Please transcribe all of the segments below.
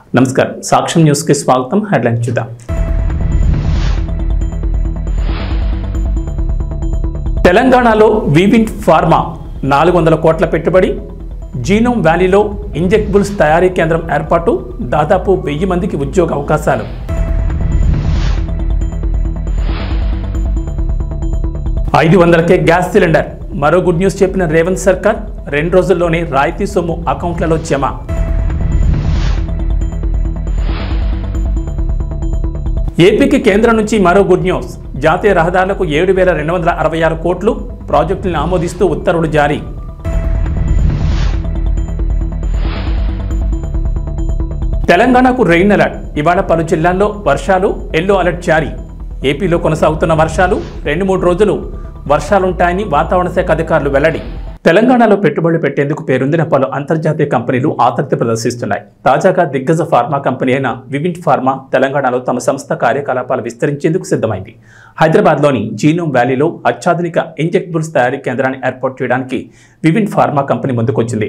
నమస్కారం సాక్ష్యం న్యూస్ కి స్వాగతం. హెడ్లైన్ చూద్దాం. తెలంగాణలో వివింట్ ఫార్మా 400 కోట్ల పెట్టుబడి, జీనోమ్ వ్యాలీలో ఇంజెక్టబుల్స్ తయారీ కేంద్రం ఏర్పాటు, దాదాపు 1000 మందికి ఉద్యోగ అవకాశాలు. $500కే గ్యాస్ సిలిండర్, మరో గుడ్ న్యూస్ చెప్పిన రేవంత్ సర్కార్. 2 రోజుల్లోనే రాయితీ సొమ్ము అకౌంట్లలో జమ. ఏపీకి కేంద్రం నుంచి మరో గుడ్ న్యూస్. జాతీయ రహదారులకు 7,266 కోట్లు, ప్రాజెక్టులను ఆమోదిస్తూ ఉత్తర్వులు జారీ. తెలంగాణకు రెయిన్ అలర్ట్. ఇవాళ పలు జిల్లాల్లో వర్షాలు, ఎల్లో అలర్ట్ జారీ. ఏపీలో కొనసాగుతున్న వర్షాలు 2-3 రోజులు వర్షాలుంటాయని వాతావరణ శాఖ అధికారులు వెల్లడి. తెలంగాణలో పెట్టుబడులు పెట్టేందుకు పేరొందిన పలు అంతర్జాతీయ కంపెనీలు ఆసక్తి ప్రదర్శిస్తున్నాయి. తాజాగా దిగ్గజ ఫార్మా కంపెనీ అయిన వివింట్ ఫార్మా తెలంగాణలో తమ సంస్థ కార్యకలాపాలు విస్తరించేందుకు సిద్ధమైంది. హైదరాబాద్లోని జీనోమ్ వ్యాలీలో అత్యాధునిక ఇంజెక్టబుల్స్ తయారీ కేంద్రాన్ని ఏర్పాటు చేయడానికి వివింట్ ఫార్మా కంపెనీ ముందుకొచ్చింది.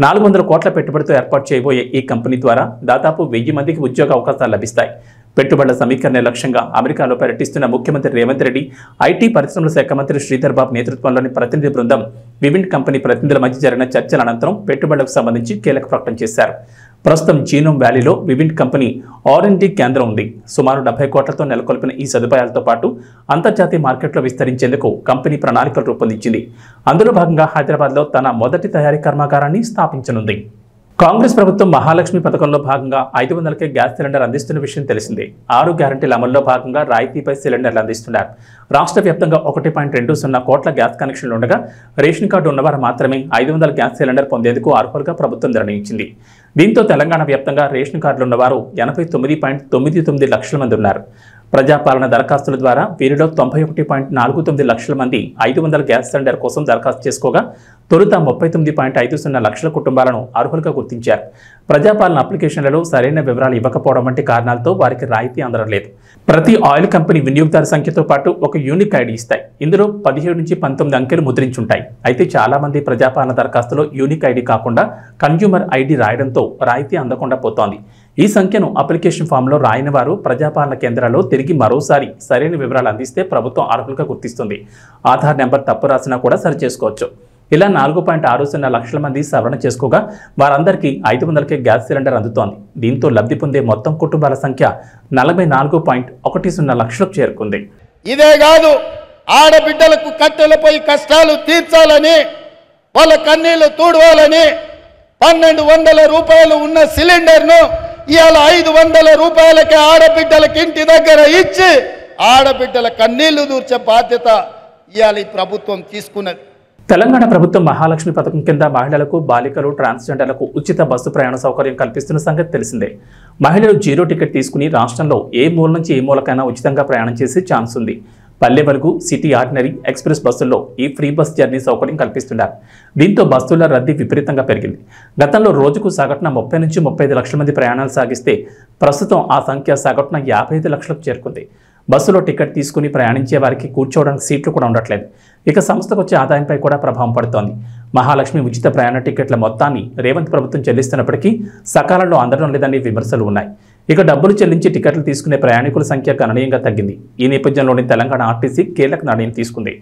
400 కోట్ల పెట్టుబడితో ఏర్పాటు చేయబోయే ఈ కంపెనీ ద్వారా దాదాపు 1000 మందికి ఉద్యోగ అవకాశాలు లభిస్తాయి. పెట్టుబడుల సమీకరణ లక్ష్యంగా అమెరికాలో పర్యటిస్తున్న ముఖ్యమంత్రి రేవంత్ రెడ్డి, ఐటీ పరిశ్రమల శాఖ మంత్రి శ్రీధర్ బాబు నేతృత్వంలోని ప్రతినిధి బృందం వివింట్ కంపెనీ ప్రతినిధుల మధ్య జరిగిన చర్చల అనంతరం పెట్టుబడులకు సంబంధించి కీలక ప్రకటన చేశారు. ప్రస్తుతం జీనోమ్ వ్యాలీలో వివింట్ కంపెనీ R&D కేంద్రం ఉంది. సుమారు 70 కోట్లతో నెలకొల్పిన ఈ సదుపాయాలతో పాటు అంతర్జాతీయ మార్కెట్లో విస్తరించేందుకు కంపెనీ ప్రణాళికలు రూపొందించింది. అందులో భాగంగా హైదరాబాద్లో తన మొదటి తయారీ కర్మాగారాన్ని స్థాపించనుంది. కాంగ్రెస్ ప్రభుత్వం మహాలక్ష్మి పథకంలో భాగంగా 500కే గ్యాస్ సిలిండర్ అందిస్తున్న విషయం తెలిసిందే. 6 గ్యారంటీల అమల్లో భాగంగా రాయితీపై సిలిండర్లు అందిస్తున్నారు. రాష్ట్ర వ్యాప్తంగా 1.20 కోట్ల గ్యాస్ కనెక్షన్లు ఉండగా రేషన్ కార్డు ఉన్నవారు మాత్రమే 500 గ్యాస్ సిలిండర్ పొందేందుకు అర్హులుగా ప్రభుత్వం నిర్ణయించింది. దీంతో తెలంగాణ వ్యాప్తంగా రేషన్ కార్డులు ఉన్నవారు 89.99 లక్షల మంది ఉన్నారు. ప్రజాపాలన దరఖాస్తుల ద్వారా వీరిలో 91.49 లక్షల మంది 500 గ్యాస్ సిలిండర్ కోసం దరఖాస్తు చేసుకోగా తొలుత 39.50 లక్షల కుటుంబాలను అర్హులుగా గుర్తించారు. ప్రజాపాలన అప్లికేషన్లలో సరైన వివరాలు ఇవ్వకపోవడం వంటి కారణాలతో వారికి రాయితీ అందడం లేదు. ప్రతి ఆయిల్ కంపెనీ వినియోగదారు సంఖ్యతో పాటు ఒక యూనిక్ ఐడి ఇస్తాయి. ఇందులో 17 నుంచి 19 అంకెలు ముద్రించుంటాయి. అయితే చాలా మంది ప్రజాపాలన దరఖాస్తులో యూనిక్ ఐడి కాకుండా కన్జ్యూమర్ ఐడి రాయడంతో రాయితీ అందకుండా పోతోంది. ఈ సంఖ్యను అప్లికేషన్ ఫామ్లో రాయని వారు ప్రజాపాలన కేంద్రాల్లో తిరిగి మరోసారి సరైన వివరాలు అందిస్తే ప్రభుత్వం అర్హులుగా గుర్తిస్తుంది. ఆధార్ నెంబర్ తప్పు రాసినా కూడా సరిచేసుకోవచ్చు. ఇలా 4.60 లక్షల మంది సవరణ చేసుకోగా వారందరికీ 500కే గ్యాస్ సిలిండర్ అందుతోంది. దీంతో లబ్ధి పొందే మొత్తం కుటుంబాల సంఖ్య 44.10 లక్షలకు చేరుకుంది. ఇదే కాదు, ఆడబిడ్డలకు కట్టెలపై కష్టాలు తీర్చాలని, వాళ్ళ కన్నీళ్లు తూడవాలని 1200 రూపాయలు ఉన్న సిలిండర్ను ఇవాళ 500 రూపాయలకి ఆడబిడ్డలకి ఇంటి దగ్గర ఇచ్చి ఆడబిడ్డల కన్నీళ్లు దూర్చే బాధ్యత ఇవాళ ఈ ప్రభుత్వం తీసుకున్నది. తెలంగాణ ప్రభుత్వం మహాలక్ష్మి పథకం కింద మహిళలకు, బాలికలు, ట్రాన్స్జెండర్లకు ఉచిత బస్సు ప్రయాణ సౌకర్యం కల్పిస్తున్న సంగతి తెలిసిందే. మహిళలు 0 టికెట్ తీసుకుని రాష్ట్రంలో ఏ మూల నుంచి ఏ మూలకైనా ఉచితంగా ప్రయాణం చేసే ఛాన్స్ ఉంది. Palle Velugu, city ordinary, express బస్సుల్లో ఈ ఫ్రీ బస్ జర్నీ సౌకర్యం కల్పిస్తున్నారు. దీంతో బస్సుల రద్దీ విపరీతంగా పెరిగింది. గతంలో రోజుకు సగటున 30 నుంచి 35 లక్షల మంది ప్రయాణాలు సాగిస్తే ప్రస్తుతం ఆ సంఖ్య సగటున 55 లక్షలకు చేరుకుంది. బస్సులో టికెట్ తీసుకుని ప్రయాణించే వారికి కూర్చోవడానికి సీట్లు కూడా ఉండట్లేదు. ఇక సంస్థకు వచ్చే ఆదాయంపై కూడా ప్రభావం పడుతోంది. మహాలక్ష్మి ఉచిత ప్రయాణ టికెట్ల మొత్తాన్ని రేవంత్ ప్రభుత్వం చెల్లిస్తున్నప్పటికీ సకాలంలో అందడం లేదని విమర్శలు ఉన్నాయి. ఇక డబ్బులు చెల్లించి టికెట్లు తీసుకునే ప్రయాణికుల సంఖ్య గణనీయంగా తగ్గింది. ఈ నేపథ్యంలోని తెలంగాణ ఆర్టీసీ కీలక నిర్ణయం తీసుకుంది.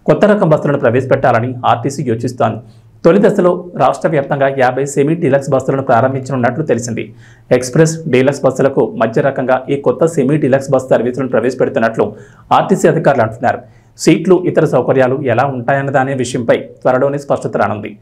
కొత్త రకం బస్సులను ప్రవేశపెట్టాలని ఆర్టీసీ యోచిస్తోంది. తొలి దశలో రాష్ట్ర వ్యాప్తంగా 50 సెమీ డీలక్స్ బస్సులను ప్రారంభించనున్నట్లు తెలిసింది. ఎక్స్ప్రెస్, డీలక్స్ బస్సులకు మధ్య రకంగా ఈ కొత్త సెమీ డీలక్స్ బస్ సర్వీసులను ప్రవేశపెడుతున్నట్లు ఆర్టీసీ అధికారులు అంటున్నారు. సీట్లు, ఇతర సౌకర్యాలు ఎలా ఉంటాయన్నదానే విషయంపై త్వరలోనే స్పష్టత రానుంది.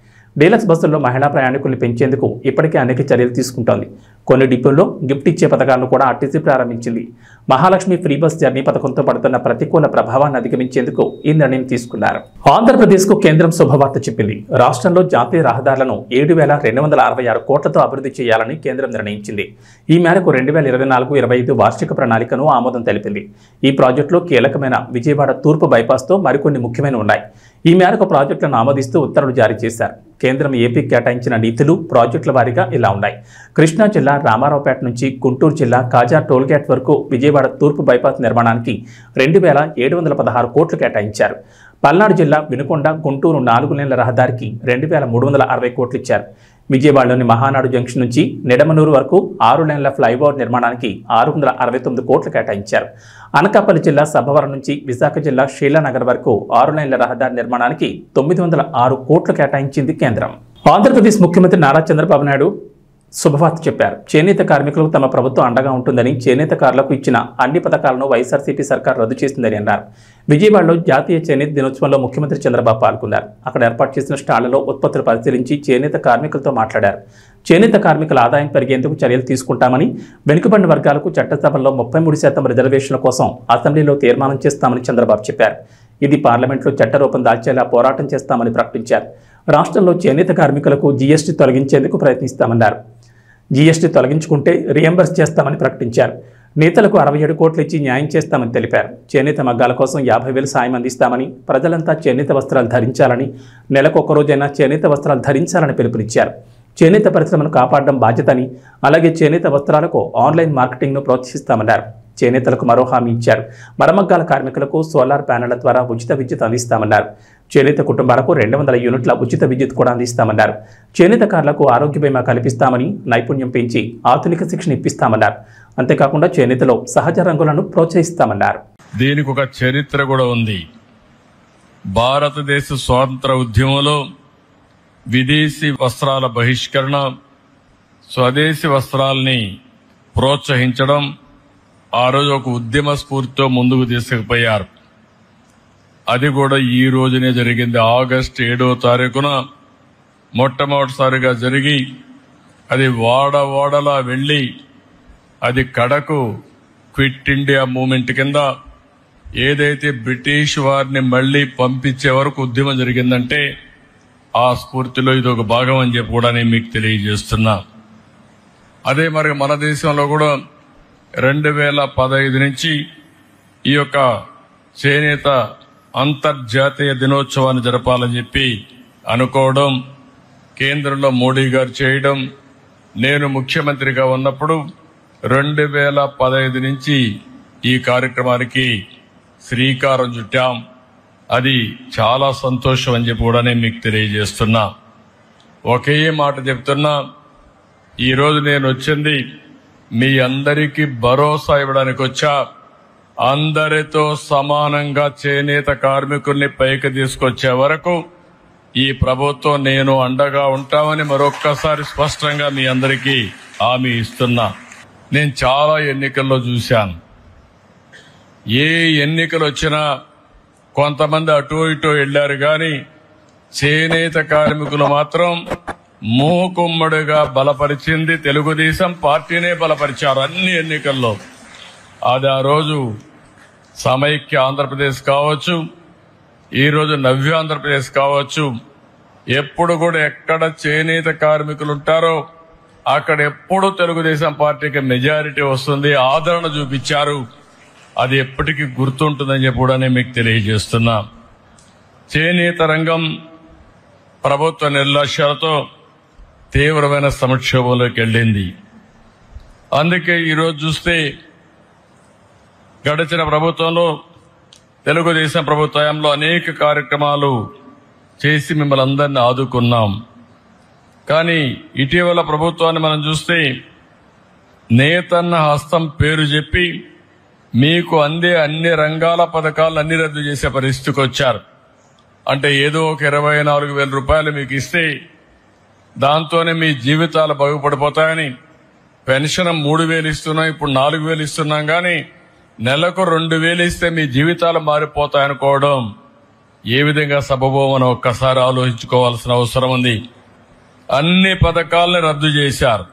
డీలక్స్ బస్సుల్లో మహిళా ప్రయాణికుల్ని పెంచేందుకు ఇప్పటికే అనేక చర్యలు తీసుకుంటోంది. కొన్ని డిపోల్లో గిఫ్ట్ ఇచ్చే పథకాలను కూడా ఆర్టీసీ ప్రారంభించింది. మహాలక్ష్మి ఫ్రీ బస్ జర్నీ పథకంతో పడుతున్న ప్రతికూల ప్రభావాన్ని అధిగమించేందుకు ఈ నిర్ణయం తీసుకున్నారు. ఆంధ్రప్రదేశ్కు కేంద్రం శుభవార్త చెప్పింది. రాష్ట్రంలో జాతీయ రహదారులను 7,266 కోట్లతో అభివృద్ధి చేయాలని కేంద్రం నిర్ణయించింది. ఈ మేరకు 2024-25 వార్షిక ప్రణాళికను ఆమోదం తెలిపింది. ఈ ప్రాజెక్టులో కీలకమైన విజయవాడ తూర్పు బైపాస్తో మరికొన్ని ముఖ్యమైన ఉన్నాయి. ఈ మేరకు ప్రాజెక్టులను ఆమోదిస్తూ ఉత్తర్వులు జారీ చేశారు. కేంద్రం ఏపీకి కేటాయించిన నిధులు ప్రాజెక్టుల వారీగా ఇలా ఉన్నాయి. కృష్ణా జిల్లా రామారావుపేట నుంచి గుంటూరు జిల్లా కాజా టోల్గేట్ వరకు విజయవాడ తూర్పు బైపాస్ నిర్మాణానికి 2,716 కోట్లు కేటాయించారు. పల్నాడు జిల్లా వినుకొండ గుంటూరు 4 లేన్ల రహదారికి 2,360 కోట్లు ఇచ్చారు. విజయవాడలోని మహానాడు జంక్షన్ నుంచి నిడమనూరు వరకు 6 లేన్ల ఫ్లైఓవర్ నిర్మాణానికి 669 కోట్లు కేటాయించారు. అనకాపల్లి జిల్లా సభవరం నుంచి విశాఖ జిల్లా షీలానగర్ వరకు 6 లేన్ల రహదారి నిర్మాణానికి 906 కోట్లు కేటాయించింది కేంద్రం. ఆంధ్రప్రదేశ్ ముఖ్యమంత్రి నారా చంద్రబాబు నాయుడు శుభవార్త చెప్పారు. చేనేత కార్మికులకు తమ ప్రభుత్వం అండగా ఉంటుందని, చేనేతకారులకు ఇచ్చిన అన్ని పథకాలను వైఎస్ఆర్సీపీ సర్కార్ రద్దు చేసిందని అన్నారు. విజయవాడలో జాతీయ చేనేత దినోత్సవంలో ముఖ్యమంత్రి చంద్రబాబు పాల్గొన్నారు. అక్కడ ఏర్పాటు చేసిన స్టాళ్లలో ఉత్పత్తులు పరిశీలించి చేనేత కార్మికులతో మాట్లాడారు. చేనేత కార్మికుల ఆదాయం పెరిగేందుకు చర్యలు తీసుకుంటామని, వెనుకబడిన వర్గాలకు చట్టసభల్లో 33% రిజర్వేషన్ల కోసం అసెంబ్లీలో తీర్మానం చేస్తామని చంద్రబాబు చెప్పారు. ఇది పార్లమెంట్లో చట్టరూపం దాల్చేలా పోరాటం చేస్తామని ప్రకటించారు. రాష్ట్రంలో చేనేత కార్మికులకు జీఎస్టీ తొలగించేందుకు ప్రయత్నిస్తామన్నారు. జీఎస్టీ తొలగించుకుంటే రియంబర్స్ చేస్తామని ప్రకటించారు. నేతలకు 67 కోట్లు ఇచ్చి న్యాయం చేస్తామని తెలిపారు. చేనేత మగ్గాల కోసం 50,000 సాయం అందిస్తామని, ప్రజలంతా చేనేత వస్త్రాలు ధరించాలని, నెలకు ఒక్కరోజైనా చేనేత వస్త్రాలు ధరించాలని పిలుపునిచ్చారు. చేనేత పరిశ్రమను కాపాడడం బాధ్యతని, అలాగే చేనేత వస్త్రాలకు ఆన్లైన్ మార్కెటింగ్ను ప్రోత్సహిస్తామన్నారు. చేనేతలకు మరో హామీ ఇచ్చారు. మరమగ్గాల కార్మికులకు సోలార్ ప్యానెళ్ల ద్వారా ఉచిత విద్యుత్ అందిస్తామన్నారు. చేనేత కుటుంబాలకు 200 యూనిట్ల ఉచిత విద్యుత్ కూడా అందిస్తామన్నారు. చేనేతకారులకు ఆరోగ్య బీమా కల్పిస్తామని, నైపుణ్యం పెంచి ఆధునిక శిక్షణ ఇప్పిస్తామన్నారు. అంతేకాకుండా చేనేతలో సహజ రంగులను ప్రోత్సహిస్తామన్నారు. దీనికి ఒక చరిత్ర కూడా ఉంది. భారతదేశ స్వాతంత్ర ఉద్యమంలో విదేశీ వస్త్రాల బహిష్కరణ, స్వదేశీ వస్త్రాలని ప్రోత్సహించడం ఆ రోజు ఒక ఉద్యమ స్ఫూర్తితో ముందుకు తీసుకుపోయారు. అది కూడా ఈ రోజునే జరిగింది. ఆగస్టు 7వ తారీఖున మొట్టమొదటిసారిగా జరిగి, అది వాడలా వెళ్లి, అది కడకు క్విట్ ఇండియా మూవ్మెంట్ కింద ఏదైతే బ్రిటిష్ వారిని మళ్లీ పంపించే వరకు ఉద్యమం జరిగిందంటే ఆ స్ఫూర్తిలో ఇది ఒక భాగం అని చెప్పి కూడా నేను మీకు తెలియజేస్తున్నా. అదే మరి మన దేశంలో కూడా 2015 నుంచి ఈ యొక్క చేనేత అంతర్జాతీయ దినోత్సవాన్ని జరపాలని చెప్పి అనుకోవడం, కేంద్రంలో మోడీ గారు చేయడం, నేను ముఖ్యమంత్రిగా ఉన్నప్పుడు 2015 నుంచి ఈ కార్యక్రమానికి శ్రీకారం చుట్టాం. అది చాలా సంతోషం అని చెప్పి కూడా నేను మీకు తెలియజేస్తున్నా. ఒకే మాట చెప్తున్నా, ఈరోజు నేను వచ్చింది మీ అందరికీ భరోసా ఇవ్వడానికి వచ్చా. అందరితో సమానంగా చేనేత కార్మికుల్ని పైకి తీసుకొచ్చే వరకు ఈ ప్రభుత్వం నేను అండగా ఉంటామని మరొక్కసారి స్పష్టంగా మీ అందరికీ హామీ ఇస్తున్నా. నేను చాలా ఎన్నికల్లో చూశాను. ఏ ఎన్నికలు వచ్చినా కొంతమంది అటూ ఇటూ వెళ్లారు, కానీ చేనేత కార్మికులు మాత్రం మూకుమ్మడిగా బలపరిచింది తెలుగుదేశం పార్టీనే బలపరిచారు అన్ని ఎన్నికల్లో. అది ఆ రోజు సమైక్య ఆంధ్రప్రదేశ్ కావచ్చు, ఈరోజు నవ్య ఆంధ్రప్రదేశ్ కావచ్చు, ఎప్పుడు కూడా ఎక్కడ చేనేత కార్మికులు ఉంటారో అక్కడ ఎప్పుడు తెలుగుదేశం పార్టీకి మెజారిటీ వస్తుంది, ఆదరణ చూపించారు. అది ఎప్పటికీ గుర్తుంటుందని చెప్పి కూడా నేను మీకు తెలియజేస్తున్నా. చేనేత రంగం ప్రభుత్వ నిర్లక్ష్యాలతో తీవ్రమైన సంక్షోభంలోకి వెళ్ళింది. అందుకే ఈరోజు చూస్తే గడిచిన ప్రభుత్వంలో, తెలుగుదేశం ప్రభుత్వంలో అనేక కార్యక్రమాలు చేసి మిమ్మల్ని అందరినీ ఆదుకున్నాం. కానీ ఇటీవల ప్రభుత్వాన్ని మనం చూస్తే నేతన్న హస్తం పేరు చెప్పి మీకు అందే అన్ని రంగాల పథకాలను అన్ని రద్దు చేసే పరిస్థితికి వచ్చారు. అంటే ఏదో ఒక 24,000 రూపాయలు మీకు ఇస్తే దాంతోనే మీ జీవితాలు బాగుపడిపోతాయని, పెన్షన్ 3,000 ఇస్తున్నాం, ఇప్పుడు 4,000 ఇస్తున్నాం, కానీ నెలకు 2,000 ఇస్తే మీ జీవితాలు మారిపోతాయనుకోవడం ఏ విధంగా సబబోమని ఒక్కసారి ఆలోచించుకోవాల్సిన అవసరం ఉంది. అన్ని పథకాలని రద్దు చేశారు.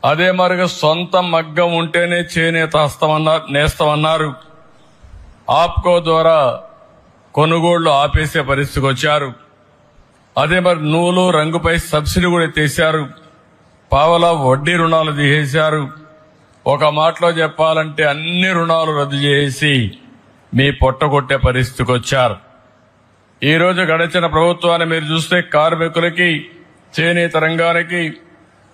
అదే మరిగా సొంత మగ్గం ఉంటేనే చేనేత నేస్తమన్నారు. ఆప్కో ద్వారా కొనుగోళ్లు ఆపేసే పరిస్థితికి వచ్చారు. అదే మరి నూలు రంగుపై సబ్సిడీ కూడా ఎత్తేశారు. పావలా వడ్డీ రుణాలు తీసేశారు. ఒక మాటలో చెప్పాలంటే అన్ని రుణాలు రద్దు చేసి మీ పొట్టగొట్టే పరిస్థితికి వచ్చారు. ఈ రోజు గడిచిన ప్రభుత్వాన్ని మీరు చూస్తే కార్మికులకి, చేనేత రంగానికి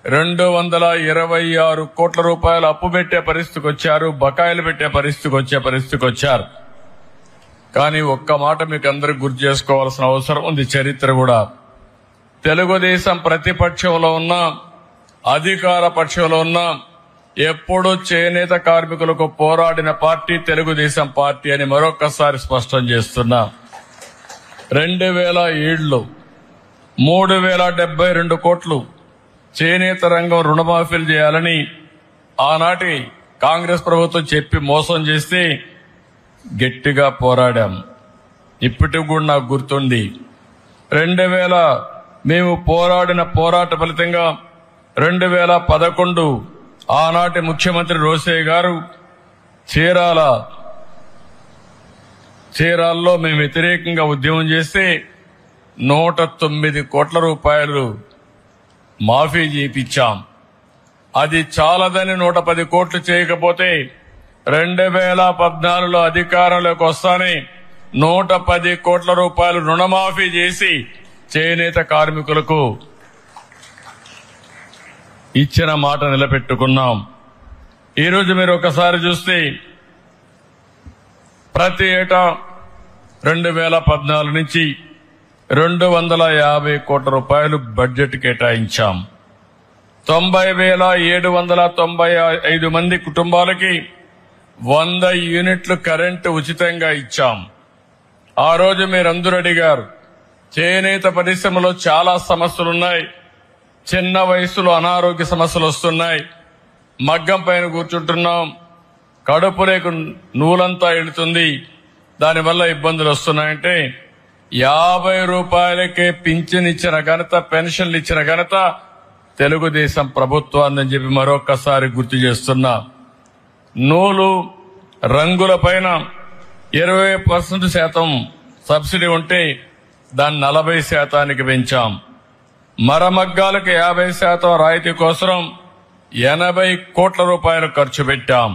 226 కోట్ల రూపాయలు అప్పు పెట్టే పరిస్థితికి వచ్చారు, బకాయిలు పెట్టే పరిస్థితికి వచ్చారు. కానీ ఒక్క మాట మీకు అందరికి గుర్తు చేసుకోవాల్సిన అవసరం ఉంది. చరిత్ర కూడా తెలుగుదేశం ప్రతిపక్షంలో ఉన్నా అధికార పక్షంలో ఉన్నా ఎప్పుడూ చేనేత కార్మికులకు పోరాడిన పార్టీ తెలుగుదేశం పార్టీ అని మరొకసారి స్పష్టం చేస్తున్నా. 2007లో 3072 కోట్లు చేనేత రంగం రుణమాఫీలు చేయాలని ఆనాటి కాంగ్రెస్ ప్రభుత్వం చెప్పి మోసం చేస్తే గట్టిగా పోరాడాం. ఇప్పటికి కూడా నాకు గుర్తుంది. 2000 మేము పోరాడిన పోరాట ఫలితంగా 2011 ఆనాటి ముఖ్యమంత్రి రోసయ్య గారు చీరాల్లో మేము వ్యతిరేకంగా ఉద్యమం చేస్తే 109 కోట్ల రూపాయలు మాఫీ చేయించాం. అది చాలదని 110 కోట్లు చేయకపోతే 2014లో అధికారంలోకి వస్తానే 110 కోట్ల రూపాయలు రుణమాఫీ చేసి చేనేత కార్మికులకు ఇచ్చిన మాట నిలబెట్టుకున్నాం. ఈరోజు మీరు ఒకసారి చూస్తే ప్రతి ఏటా 2014 నుంచి 250 కోట్ల రూపాయలు బడ్జెట్ కేటాయించాం. 90,795 మంది కుటుంబాలకి 100 యూనిట్లు కరెంటు ఉచితంగా ఇచ్చాం. ఆ రోజు మీరందరూ అడిగారు, చేనేత పరిశ్రమలో చాలా సమస్యలున్నాయి, చిన్న వయసులో అనారోగ్య సమస్యలు వస్తున్నాయి, మగ్గం పైన కూర్చుంటున్నాం, కడుపు లేకు నూలంతా వెళుతుంది, దానివల్ల ఇబ్బందులు వస్తున్నాయంటే 50 రూపాయలకే పింఛన్ ఇచ్చిన ఘనత, పెన్షన్లు ఇచ్చిన ఘనత తెలుగుదేశం ప్రభుత్వాన్ని చెప్పి మరొకసారి గుర్తు చేస్తున్నా. నూలు రంగుల పైన 20% సబ్సిడీ ఉంటే దాన్ని 40% పెంచాం. మరమగ్గాలకు 50% రాయితీ కోసం 80 కోట్ల రూపాయలు ఖర్చు పెట్టాం.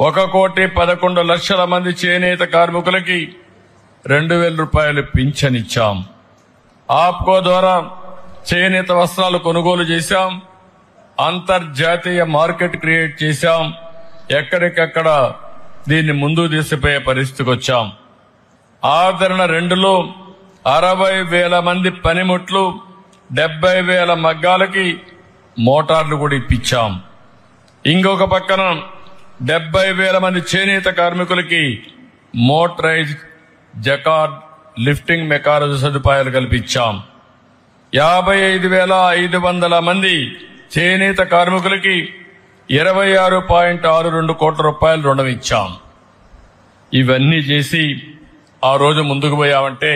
1,11,00,000 మంది చేనేత కార్మికులకి 2,000 రూపాయలు పింఛన్ ఇచ్చాం. ఆప్కో ద్వారా చేనేత వస్త్రాలు కొనుగోలు చేశాం. అంతర్జాతీయ మార్కెట్ క్రియేట్ చేశాం. ఎక్కడికక్కడ దీన్ని ముందుకు తీసుకుపోయే పరిస్థితికి వచ్చాం. ఆదరణ 2లో 60,000 మంది పనిముట్లు, 70,000 మగ్గాలకి మోటార్లు కూడా ఇప్పించాం. ఇంకొక పక్కన 70,000 మంది చేనేత కార్మికులకి మోటరైజ్ జకార్డ్ లిఫ్టింగ్ మెకానిజం సదుపాయాలు కల్పించాం. 55,500 మంది చేనేత కార్మికులకి 26.62 కోట్ల రూపాయలు రుణం ఇచ్చాం. ఇవన్నీ చేసి ఆ రోజు ముందుకు పోయామంటే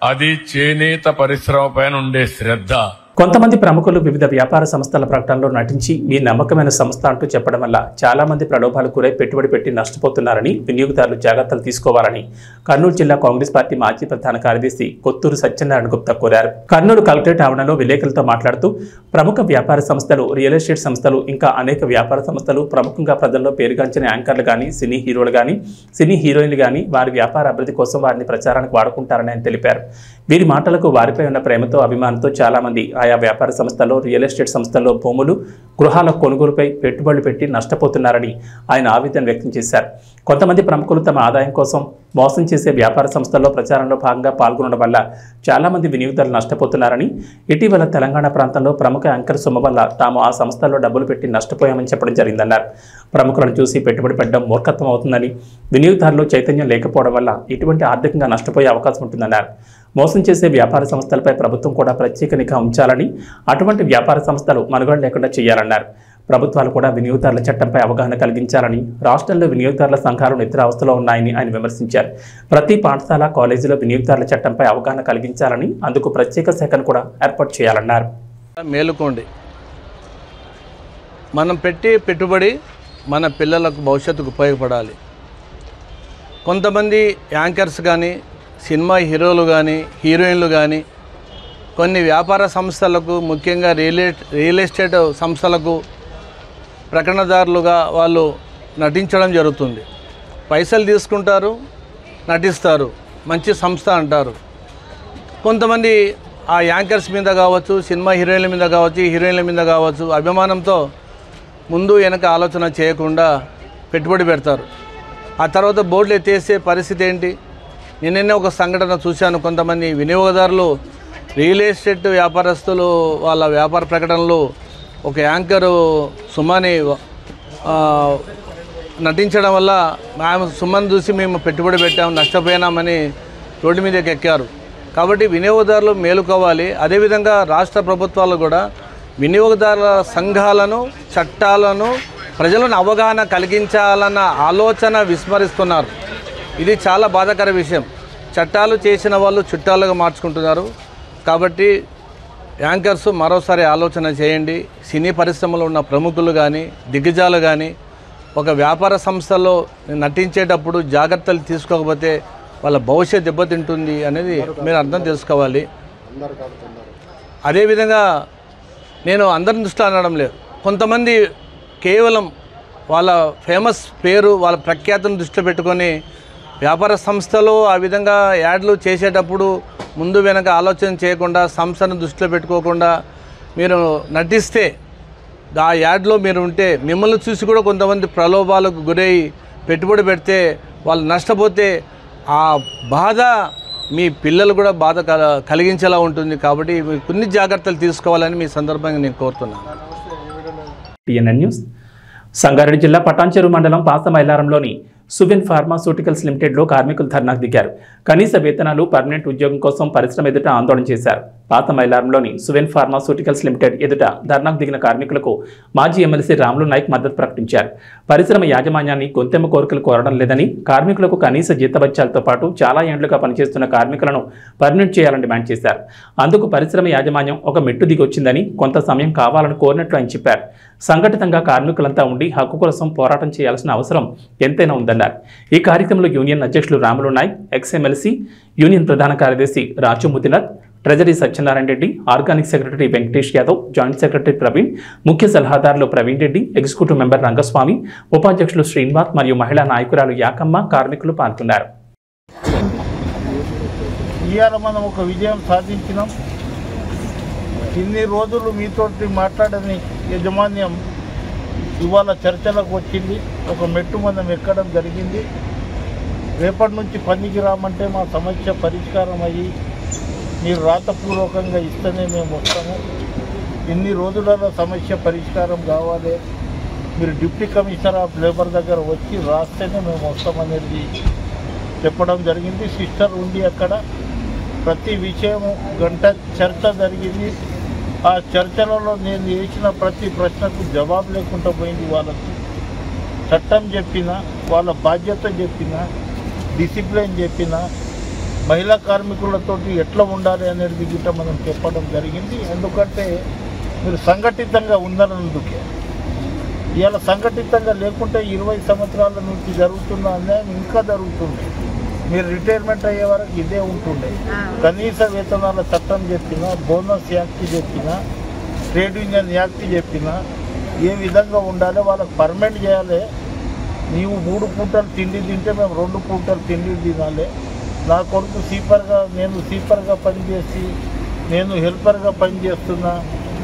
అది చేనేత పరిశ్రమ పైన ఉండే శ్రద్ధ. కొంతమంది ప్రముఖులు వివిధ వ్యాపార సంస్థల ప్రకటనలో నటించి మీ నమ్మకమైన సంస్థ అంటూ చెప్పడం వల్ల చాలా మంది ప్రలోభాలు గురై పెట్టుబడి పెట్టి నష్టపోతున్నారని వినియోగదారులు జాగ్రత్తలు తీసుకోవాలని కర్నూలు జిల్లా కాంగ్రెస్ పార్టీ మాజీ ప్రధాన కార్యదర్శి కొత్తూరు సత్యనారాయణ గుప్తా కోరారు. కర్నూలు కలెక్టరేట్ ఆవరణలో విలేకరులతో మాట్లాడుతూ ప్రముఖ వ్యాపార సంస్థలు, రియల్ ఎస్టేట్ సంస్థలు, ఇంకా అనేక వ్యాపార సంస్థలు ప్రముఖంగా ప్రజల్లో పేరుగాంచిన యాంకర్లు కానీ, సినీ హీరోలు కానీ, సినీ హీరోయిన్లు కానీ వారి వ్యాపార అభివృద్ధి కోసం వారిని ప్రచారానికి వాడుకుంటారని ఆయన తెలిపారు. వీరి మాటలకు వారిపై ఉన్న ప్రేమతో, అభిమానంతో చాలా మంది ఆయా వ్యాపార సంస్థల్లో, రియల్ ఎస్టేట్ సంస్థల్లో భూములు, గృహాల కొనుగోలుపై పెట్టుబడులు పెట్టి నష్టపోతున్నారని ఆయన ఆవేదన వ్యక్తం చేశారు. కొంతమంది ప్రముఖులు తమ ఆదాయం కోసం మోసం చేసే వ్యాపార సంస్థల్లో ప్రచారంలో భాగంగా పాల్గొనడం వల్ల చాలా మంది వినియోగదారులు నష్టపోతున్నారని, ఇటీవల తెలంగాణ ప్రాంతంలో ప్రముఖ యాంకర్ సొమ్ము వల్ల తాము ఆ సంస్థల్లో డబ్బులు పెట్టి నష్టపోయామని చెప్పడం జరిగిందన్నారు. ప్రముఖులను చూసి పెట్టుబడి పెట్టడం మూర్ఖత్వం అవుతుందని, వినియోగదారులు చైతన్యం లేకపోవడం వల్ల ఇటువంటి ఆర్థికంగా నష్టపోయే అవకాశం ఉంటుందన్నారు. మోసం చేసే వ్యాపార సంస్థలపై ప్రభుత్వం కూడా ప్రత్యేక నిఘా ఉంచాలని, అటువంటి వ్యాపార సంస్థలు మనుగడ లేకుండా చేయాలన్నారు. ప్రభుత్వాలు కూడా వినియోగదారుల చట్టంపై అవగాహన కలిగించాలని, రాష్ట్రంలో వినియోగదారుల సంఘాలు నిద్రావస్థలో ఉన్నాయని ఆయన విమర్శించారు. ప్రతి పాఠశాల, కాలేజీలో వినియోగదారుల చట్టంపై అవగాహన కలిగించాలని, అందుకు ప్రత్యేక శాఖను కూడా ఏర్పాటు చేయాలన్నారు. మేలుకోండి, మనం పెట్టే పెట్టుబడి మన పిల్లలకు భవిష్యత్తుకు ఉపయోగపడాలి. కొంతమంది యాంకర్స్ కానీ, సినిమా హీరోలు కానీ, హీరోయిన్లు కానీ కొన్ని వ్యాపార సంస్థలకు, ముఖ్యంగా రియల్ ఎస్టేట్ సంస్థలకు ప్రకటనదారులుగా వాళ్ళు నటించడం జరుగుతుంది. పైసలు తీసుకుంటారు, నటిస్తారు, మంచి సంస్థ అంటారు. కొంతమంది ఆ యాంకర్స్ మీద కావచ్చు, సినిమా హీరోయిన్ల మీద కావచ్చు, హీరోయిన్ల మీద కావచ్చు అభిమానంతో ముందు వెనక ఆలోచన చేయకుండా పెట్టుబడి పెడతారు. ఆ తర్వాత బోర్డులు ఎత్తేసే పరిస్థితి ఏంటి? నిన్ననే ఒక సంఘటన చూశాను. కొంతమంది వినియోగదారులు రియల్ ఎస్టేట్ వ్యాపారస్తులు వాళ్ళ వ్యాపార ప్రకటనలో ఒక యాంకరు సుమని నటించడం వల్ల ఆమె సుమన్ చూసి మేము పెట్టుబడి పెట్టాము నష్టపోయినామని రోడ్డు మీదకి ఎక్కారు. కాబట్టి వినియోగదారులు మేలుకోవాలి. అదేవిధంగా రాష్ట్ర ప్రభుత్వాలు కూడా వినియోగదారుల సంఘాలను చట్టాలను ప్రజలను అవగాహన కలిగించాలన్న ఆలోచన విస్మరిస్తున్నారు. ఇది చాలా బాధాకర విషయం. చట్టాలు చేసిన వాళ్ళు చుట్టాలుగా మార్చుకుంటున్నారు. కాబట్టి యాంకర్స్ మరోసారి ఆలోచన చేయండి. సినీ పరిశ్రమలో ఉన్న ప్రముఖులు కానీ దిగ్గజాలు కానీ ఒక వ్యాపార సంస్థలో నటించేటప్పుడు జాగ్రత్తలు తీసుకోకపోతే వాళ్ళ భవిష్యత్తు దెబ్బతింటుంది అనేది మీరు అర్థం చేసుకోవాలి. అదేవిధంగా నేను అందరిని దృష్టిలో అనడం లేదు. కొంతమంది కేవలం వాళ్ళ ఫేమస్ పేరు వాళ్ళ ప్రఖ్యాతిని దృష్టిలో పెట్టుకొని వ్యాపార సంస్థలో ఆ విధంగా యాడ్లు చేసేటప్పుడు ముందు వెనక ఆలోచన చేయకుండా సంస్థను దృష్టిలో పెట్టుకోకుండా మీరు నటిస్తే ఆ యాడ్లో మీరు ఉంటే మిమ్మల్ని చూసి కూడా కొంతమంది ప్రలోభాలకు గురై పెట్టుబడి పెడితే వాళ్ళు నష్టపోతే ఆ బాధ మీ పిల్లలు కూడా బాధ కలిగించేలా ఉంటుంది. కాబట్టి మీరు కొన్ని జాగ్రత్తలు తీసుకోవాలని మీ సందర్భంగా నేను కోరుతున్నాను. TNN news. సంగారెడ్డి జిల్లా పటాన్చెరు మండలం పాసమైలారంలోని సువెన్ ఫార్మాస్యూటికల్స్ లిమిటెడ్లో కార్మికులు ధర్నాకు దిగారు. కనీస వేతనాలు, పర్మనెంట్ ఉద్యోగం కోసం పరిశ్రమ ఎదుట ఆందోళన చేశారు. పాతమైలారంలోని సువెన్ ఫార్మాస్యూటికల్స్ లిమిటెడ్ ఎదుట ధర్నాకు దిగిన కార్మికులకు మాజీ ఎమ్మెల్సీ రాములు నాయక్ మద్దతు ప్రకటించారు. పరిశ్రమ యాజమాన్యాన్ని గొంతెమ్మ కోరికలు కోరడం లేదని, కార్మికులకు కనీస జీతభత్యాలతో పాటు చాలా ఏండ్లుగా పనిచేస్తున్న కార్మికులను పర్మనెంట్ చేయాలని డిమాండ్ చేశారు. అందుకు పరిశ్రమ యాజమాన్యం ఒక మెట్టు దిగొచ్చిందని, కొంత సమయం కావాలని కోరినట్లు ఆయన చెప్పారు. సంఘటితంగా కార్మికులంతా ఉండి హక్కు కోసం పోరాటం చేయాల్సిన అవసరం ఎంతైనా ఉందన్నారు. ఈ కార్యక్రమంలో యూనియన్ అధ్యక్షులు రాములు నాయక్, ఎక్స్ఎమ్మెల్సీ యూనియన్ ప్రధాన కార్యదర్శి Raju Mudinath, treasury Satyanarayana Reddy, organic secretary Venkatesh Yadav, joint secretary Praveen, ముఖ్య సలహాదారులు ప్రవీణ్ రెడ్డి, ఎగ్జిక్యూటివ్ మెంబర్ రంగస్వామి, ఉపాధ్యక్షులు శ్రీనివాస్ మరియు మహిళా నాయకురాలు యాకమ్మ కార్మికులు పాల్గొన్నారు. ఇవాళ మనం ఒక విజయం సాధించినాం. ఇన్ని రోజులు మీతోటి మాట్లాడని యాజమాన్యం ఇవాళ చర్చలకు వచ్చింది. ఒక మెట్టు మనం ఎక్కడం జరిగింది. రేపటి నుంచి పనికి రామంటే మా సమస్య పరిష్కారం అయ్యి మీరు రాతపూర్వకంగా ఇస్తేనే మేము వస్తాము. ఇన్ని రోజులలో సమస్య పరిష్కారం కావాలి. మీరు డిప్యూటీ కమిషనర్ ఆఫ్ లేబర్ దగ్గర వచ్చి రాస్తేనే మేము వస్తామనేది చెప్పడం జరిగింది. సిస్టర్ ఉంది అక్కడ. ప్రతి విషయము గంట చర్చ జరిగింది. ఆ చర్చలలో నేను వేసిన ప్రతి ప్రశ్నకు జవాబు లేకుండా పోయింది. వాళ్ళకి చట్టం చెప్పిన, వాళ్ళ బాధ్యత చెప్పిన, డిసిప్లిన్ చెప్పిన, మహిళా కార్మికులతో ఎట్లా ఉండాలి అనేది గిట్ట మనం చెప్పడం జరిగింది. ఎందుకంటే మీరు సంఘటితంగా ఉన్నందుకే. ఇవాళ సంఘటితంగా లేకుంటే 20 సంవత్సరాల నుంచి జరుగుతున్న అన్యాయం ఇంకా జరుగుతుంది. మీరు రిటైర్మెంట్ అయ్యే వరకు ఇదే ఉంటుండే. కనీస వేతనాల చట్టం చెప్పినా, బోనస్ యాక్ట్ చెప్పినా, ట్రేడ్ యూనియన్ యాక్ట్ చెప్పినా ఏ విధంగా ఉండాలి, వాళ్ళకి పర్మనెంట్ చేయాలి. నీవు 3 పూటలు తిండి తింటే మేము 2 పూటలు తిండి తినాలి. నా కొడుకు నేను సీపర్గా పనిచేసి నేను హెల్పర్గా పనిచేస్తున్నా,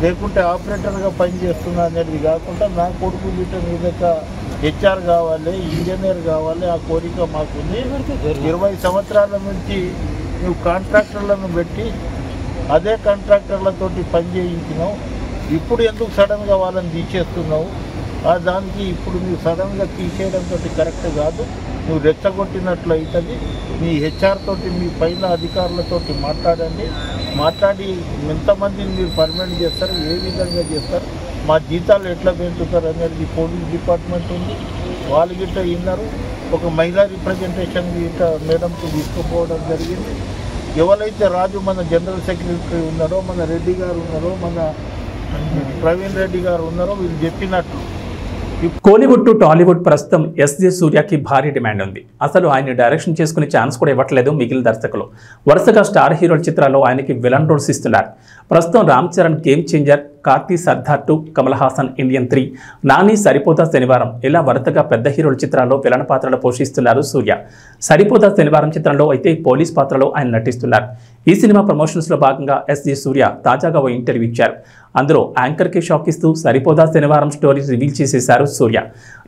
లేకుంటే ఆపరేటర్గా పనిచేస్తున్నా అనేది కాకుండా నా కొడుకు గిట్ట మీద హెచ్ఆర్ కావాలి, ఇంజనీర్ కావాలి. ఆ కోరిక మాకుంది. 20 సంవత్సరాల నుంచి నువ్వు కాంట్రాక్టర్లను పెట్టి అదే కాంట్రాక్టర్లతోటి పని చేయించినావు. ఇప్పుడు ఎందుకు సడన్గా వాళ్ళని తీసేస్తున్నావు? దానికి ఇప్పుడు నువ్వు సడన్గా తీసేయడంతో కరెక్ట్ కాదు. నువ్వు రెచ్చగొట్టినట్లు అవుతుంది. మీ హెచ్ఆర్ తోటి, మీ పైన అధికారులతోటి మాట్లాడి ఎంతమందిని మీరు పర్మనెంట్ చేస్తారు, ఏ విధంగా చేస్తారు, మా జీతాలు ఎట్లా పెంచుతారు అనేది పోలీస్ డిపార్ట్మెంట్ ఉంది. వాళ్ళు గిట్ట విన్నారు. ఒక మహిళా రిప్రజెంటేషన్ గిట్ట మేడంకి తీసుకుపోవడం జరిగింది. ఎవరైతే రాజు మన జనరల్ సెక్రటరీ ఉన్నారో, మన రెడ్డి గారు ఉన్నారో, మన ప్రవీణ్ రెడ్డి గారు ఉన్నారో వీళ్ళు చెప్పినట్టు కోలీవుడ్ టు టాలీవుడ్ ప్రస్తుతం ఎస్జే సూర్యకి భారీ డిమాండ్ ఉంది. అసలు ఆయన డైరెక్షన్ చేసుకునే ఛాన్స్ కూడా ఇవ్వట్లేదు మిగిలిన దర్శకులు. వరుసగా స్టార్ హీరోల చిత్రాల్లో ఆయనకి విలన్ రోల్స్ ఇస్తున్నారు. ప్రస్తుతం Ram Charan game changer, Karthi Sardar 2, Kamal Haasan Indian 3, Nani Saripodhaa Sanivaaram ఇలా వరుసగా పెద్ద హీరోల చిత్రాల్లో విలన్ పాత్రలు పోషిస్తున్నారు సూర్య. సరిపోతా శనివారం చిత్రంలో అయితే పోలీస్ పాత్రలో ఆయన నటిస్తున్నారు. ఈ సినిమా ప్రమోషన్స్లో భాగంగా ఎస్జే సూర్య తాజాగా ఓ ఇంటర్వ్యూ ఇచ్చారు. అందులో యాంకర్కి షాక్ ఇస్తూ సరిపోదా శనివారం స్టోరీ రివీల్ చేసేశారు సూర్య.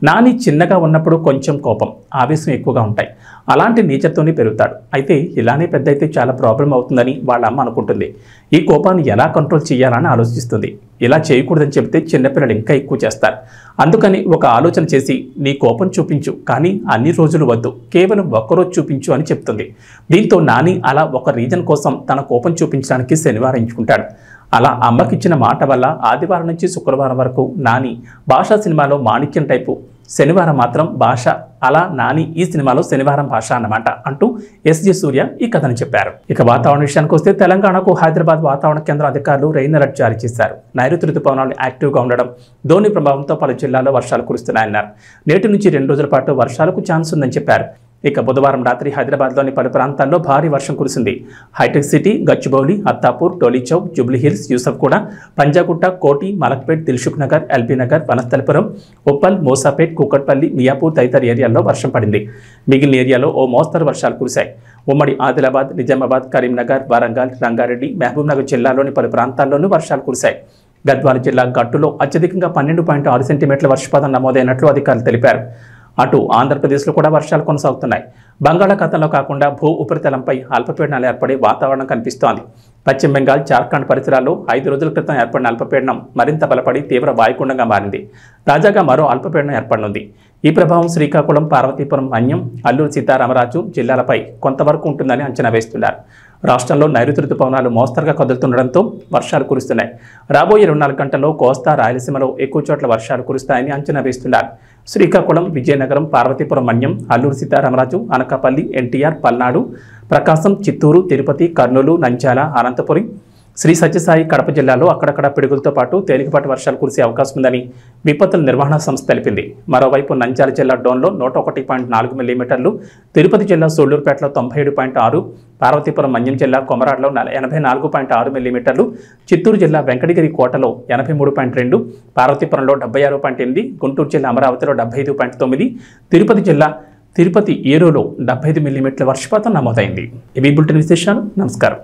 నాని చిన్నగా ఉన్నప్పుడు కొంచెం కోపం, ఆవేశం ఎక్కువగా ఉంటాయి. అలాంటి నేచర్తోనే పెరుగుతాడు. అయితే ఇలానే పెద్ద అయితే చాలా ప్రాబ్లం అవుతుందని వాళ్ళ అమ్మ అనుకుంటుంది. ఈ కోపాన్ని ఎలా కంట్రోల్ చేయాలని ఆలోచిస్తుంది. ఇలా చేయకూడదని చెబితే చిన్నపిల్లలు ఇంకా ఎక్కువ చేస్తారు. అందుకని ఒక ఆలోచన చేసి నీ కోపం చూపించు, కానీ అన్ని రోజులు వద్దు, కేవలం ఒక్కరోజు చూపించు అని చెప్తుంది. దీంతో నాని అలా ఒక రీజన్ కోసం తన కోపం చూపించడానికి శనివారం ఎంచుకుంటాడు. అలా అమ్మకిచ్చిన మాట వల్ల ఆదివారం నుంచి శుక్రవారం వరకు నాని భాషా సినిమాలో మాణిక్యం టైపు, శనివారం మాత్రం భాష. అలా నాని ఈ సినిమాలో శనివారం భాష అన్నమాట అంటూ ఎస్జే సూర్య ఈ కథను చెప్పారు. ఇక వాతావరణ విషయానికి వస్తే తెలంగాణకు హైదరాబాద్ వాతావరణ కేంద్ర అధికారులు రెయిన్ అలర్ట్ జారీ చేశారు. నైరుతి రుతుపవనాలు యాక్టివ్గా ఉండడం, ధోని ప్రభావంతో పలు జిల్లాల్లో వర్షాలు కురుస్తున్నాయన్నారు. నేటి నుంచి 2 రోజుల పాటు వర్షాలకు ఛాన్స్ ఉందని చెప్పారు. ఇక బుధవారం రాత్రి హైదరాబాద్లోని పలు ప్రాంతాల్లో భారీ వర్షం కురిసింది. హైటెక్ సిటీ, గచ్చిబౌలి, అత్తాపూర్, టోలీచౌక్, జూబ్లీహిల్స్, యూసఫ్గూడ, పంజాగుట్ట, కోటి, మలక్పేట్, దిల్సుఖ్ నగర్, ఎల్బీ నగర్, వనస్థలిపురం, ఉప్పల్, మోసాపేట్, కూకట్పల్లి, మియాపూర్ తదితర ఏరియాల్లో వర్షం పడింది. మిగిలిన ఏరియాలో ఓ మోస్తరు వర్షాలు కురిశాయి. ఉమ్మడి ఆదిలాబాద్, నిజామాబాద్, కరీంనగర్, వరంగల్, రంగారెడ్డి, మహబూబ్నగర్ జిల్లాలోని పలు ప్రాంతాల్లోనూ వర్షాలు కురిశాయి. గద్వాల జిల్లా గట్టులో అత్యధికంగా 12.6 సెంటీమీటర్ల వర్షపాతం నమోదైనట్లు అధికారులు తెలిపారు. అటు ఆంధ్రప్రదేశ్లో కూడా వర్షాలు కొనసాగుతున్నాయి. బంగాళాఖాతంలో కాకుండా భూ ఉపరితలంపై అల్పపీడనాలు ఏర్పడే వాతావరణం కనిపిస్తోంది. పశ్చిమ బెంగాల్, జార్ఖండ్ పరిసరాల్లో 5 రోజుల క్రితం ఏర్పడిన అల్పపీడనం మరింత బలపడి తీవ్ర వాయుగుండంగా మారింది. తాజాగా మరో అల్పపీడనం ఏర్పడనుంది. ఈ ప్రభావం శ్రీకాకుళం, పార్వతీపురం, మన్యం, అల్లూరు సీతారామరాజు జిల్లాలపై కొంతవరకు ఉంటుందని అంచనా వేస్తున్నారు. రాష్ట్రంలో నైరుతి రుతుపవనాలు మోస్తరుగా కదులుతుండడంతో వర్షాలు కురుస్తున్నాయి. రాబోయే 24 గంటల్లో కోస్తా, రాయలసీమలో ఎక్కువ చోట్ల వర్షాలు కురుస్తాయని అంచనా వేస్తున్నారు. శ్రీకాకుళం, విజయనగరం, పార్వతీపురం, మన్యం, అల్లూరు సీతారామరాజు, అనకాపల్లి, ఎన్టీఆర్, పల్నాడు, ప్రకాశం, చిత్తూరు, తిరుపతి, కర్నూలు, నంద్యాల, అనంతపురం, శ్రీ సత్యసాయి, కడప జిల్లాలో అక్కడక్కడ పిడుగులతో పాటు తేలికపాటి వర్షాలు కురిసే అవకాశం ఉందని విపత్తుల నిర్వహణ సంస్థ తెలిపింది. మరోవైపు నంద్యాల జిల్లా డోన్లో 101.4 మిల్లీమీటర్లు, తిరుపతి జిల్లా సూళ్లూరుపేటలో 97.6, పార్వతీపురం, మన్యం జిల్లా కొమరాడలో 84.6 మిల్లీమీటర్లు, చిత్తూరు జిల్లా వెంకటగిరి కోటలో 83.2, పార్వతీపురంలో 76.8, గుంటూరు జిల్లా అమరావతిలో 75.9, తిరుపతి జిల్లా తిరుపతి ఏరోలో 75 మిల్లీమీటర్ల వర్షపాతం నమోదైంది. ఇవి బులెటిన్ విశేషాలు. నమస్కారం.